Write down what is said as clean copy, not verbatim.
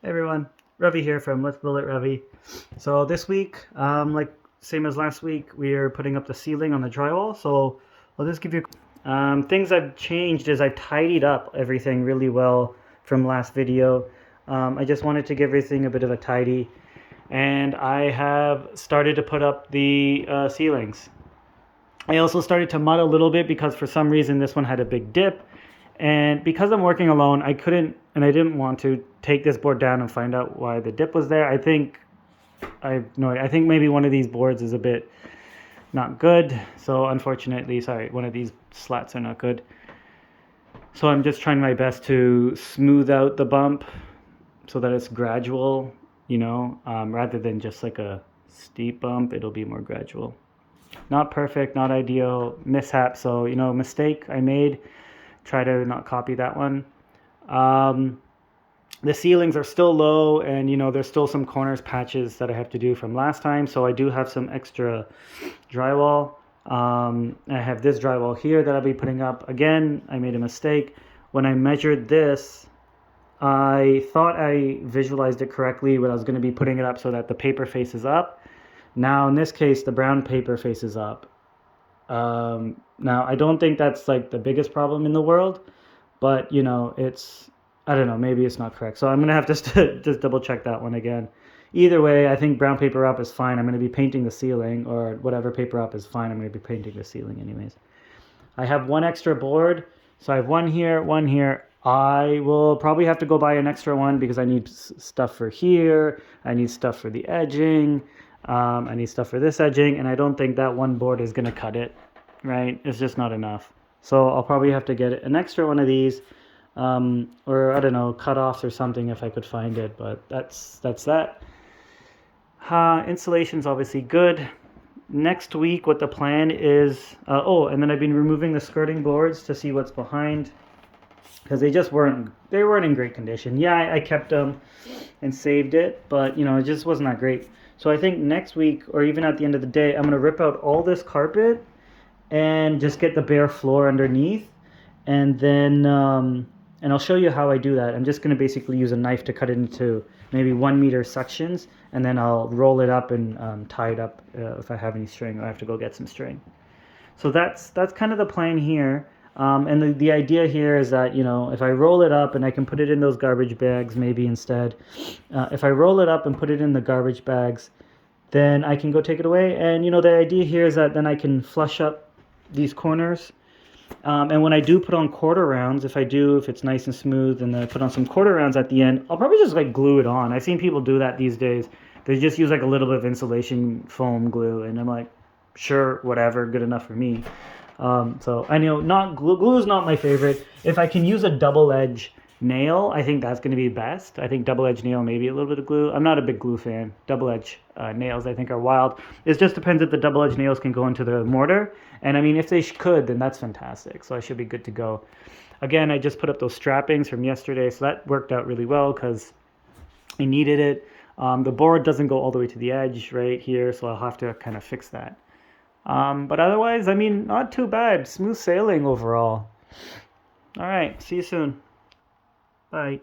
Hey everyone, Ravi here from Let's Build It Ravi. So this week, like same as last week, we are putting up the ceiling on the drywall. So I'll just give you things I've changed is I tidied up everything really well from last video. I just wanted to give everything a bit of a tidy, and I have started to put up the ceilings. I also started to mud a little bit because for some reason this one had a big dip. And because I'm working alone, I couldn't and I didn't want to take this board down and find out why the dip was there. I think maybe one of these boards is a bit not good. So unfortunately, sorry, one of these slats are not good. So I'm just trying my best to smooth out the bump so that it's gradual, rather than just like a steep bump, it'll be more gradual. Not perfect, not ideal, mishap. So, mistake I made. Try to not copy that one. The ceilings are still low, and there's still some corners patches that I have to do from last time, so I do have some extra drywall. I have this drywall here that I'll be putting up. Again, I made a mistake. When I measured this, I thought I visualized it correctly when I was going to be putting it up so that the paper faces up. Now in this case, the brown paper faces up. Now I don't think that's like the biggest problem in the world, but I don't know, maybe it's not correct. So I'm gonna have to just double check that one again. Either way, I think brown paper up is fine. I'm gonna be painting the ceiling, or whatever paper up is fine. I'm gonna be painting the ceiling anyways. I have one extra board, so I have one here, one here. I will probably have to go buy an extra one because I need stuff for here. I need stuff for the edging. I need stuff for this edging, and I don't think that one board is going to cut it, right? It's just not enough. So I'll probably have to get an extra one of these, or I don't know, cut-offs or something if I could find it, but that's that. Insulation's obviously good. Next week, what the plan is, and then I've been removing the skirting boards to see what's behind, because they weren't in great condition. Yeah, I kept them and saved it, but it just wasn't that great. So I think next week, or even at the end of the day, I'm going to rip out all this carpet and just get the bare floor underneath. And then, and I'll show you how I do that. I'm just going to basically use a knife to cut it into maybe 1 meter sections. And then I'll roll it up and tie it up if I have any string, or I have to go get some string. So that's kind of the plan here. And the idea here is that, if I roll it up and I can put it in those garbage bags maybe instead, if I roll it up and put it in the garbage bags, then I can go take it away. And, the idea here is that then I can flush up these corners. And when I do put on quarter rounds, if it's nice and smooth, and then I put on some quarter rounds at the end, I'll probably just like glue it on. I've seen people do that these days. They just use like a little bit of insulation foam glue, and I'm like, sure, whatever, good enough for me. So I know glue is not my favorite. If I can use a double edge nail, I think that's going to be best. I think double edge nail, maybe a little bit of glue. I'm not a big glue fan. Double edge nails I think are wild. It just depends if the double edge nails can go into the mortar. And I mean, if they could, then that's fantastic. So I should be good to go. Again, I just put up those strappings from yesterday, so that worked out really well because I needed it. The board doesn't go all the way to the edge right here, so I'll have to kind of fix that. But otherwise, I mean, not too bad. Smooth sailing overall. All right, see you soon. Bye.